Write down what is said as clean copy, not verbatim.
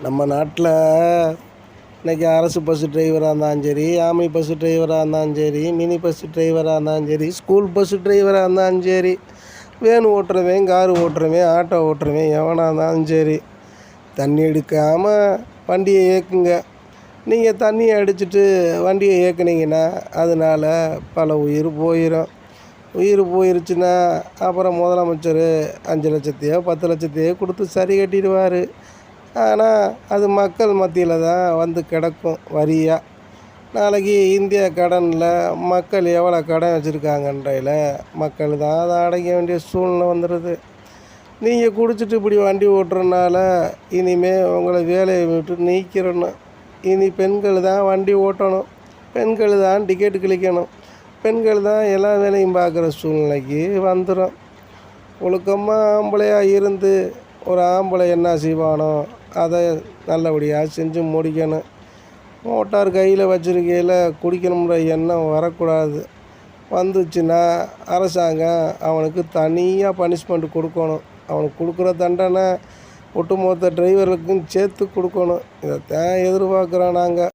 நம்ம நாட்டில் இன்றைக்கி அரசு பஸ்ஸு டிரைவராக இருந்தாலும் சரி, ஆம்னி பஸ்ஸு டிரைவராக இருந்தாலும் சரி, மினி பஸ்ஸு டிரைவராக இருந்தாலும் சரி, ஸ்கூல் பஸ்ஸு டிரைவராக இருந்தாலும் சரி, வேன் ஓட்டுறவன், காரு ஓட்டுறவன், ஆட்டோ ஓட்டுறவன் எவனாக இருந்தாலும் சரி, தண்ணி எடுக்காமல் வண்டியை இயக்குங்க. நீங்கள் தண்ணியை அடிச்சுட்டு வண்டியை இயக்குனீங்கன்னா அதனால் பல உயிர் போயிடும். உயிர் போயிருச்சுன்னா அப்புறம் முதலமைச்சர் 5 லட்சத்தையோ 10 லட்சத்தையோ கொடுத்து சரி கட்டிடுவார். ஆனால் அது மக்கள் மத்தியில் தான் வந்து கிடக்கும் வரியாக. நாளைக்கு இந்தியா கடனில் மக்கள் எவ்வளோ கடன் வச்சுருக்காங்கன்றையில் மக்கள் தான் அதை அடைக்க வேண்டிய சூழ்நிலை வந்துடுது. நீங்கள் குடிச்சிட்டு இப்படி வண்டி ஓட்டுறதுனால இனிமேல் உங்களை வேலையை விட்டு நீக்கிறணும். இனி பெண்கள் தான் வண்டி ஓட்டணும், பெண்கள் தான் டிக்கெட்டு கிழிக்கணும், பெண்கள் தான் எல்லா வேலையும் பார்க்குற சூழ்நிலைக்கு வந்துடும். ஒழுக்கமாக ஆம்பளையாக இருந்து ஒரு ஆம்பளை என்ன செய்வானோ அதை நல்லபடியாக செஞ்சு முடிக்கணும். மோட்டார் கையில் வச்சுருக்கையில் குடிக்கணுன்ற எண்ணம் வரக்கூடாது. வந்துச்சுன்னா அரசாங்கம் அவனுக்கு தனியாக பனிஷ்மெண்ட் கொடுக்கணும். அவனுக்கு கொடுக்குற தண்டனை ஒட்டுமொத்த டிரைவர்களுக்கும் சேர்த்து கொடுக்கணும். இதைத்தான் எதிர்பார்க்குறோம் நாங்கள்.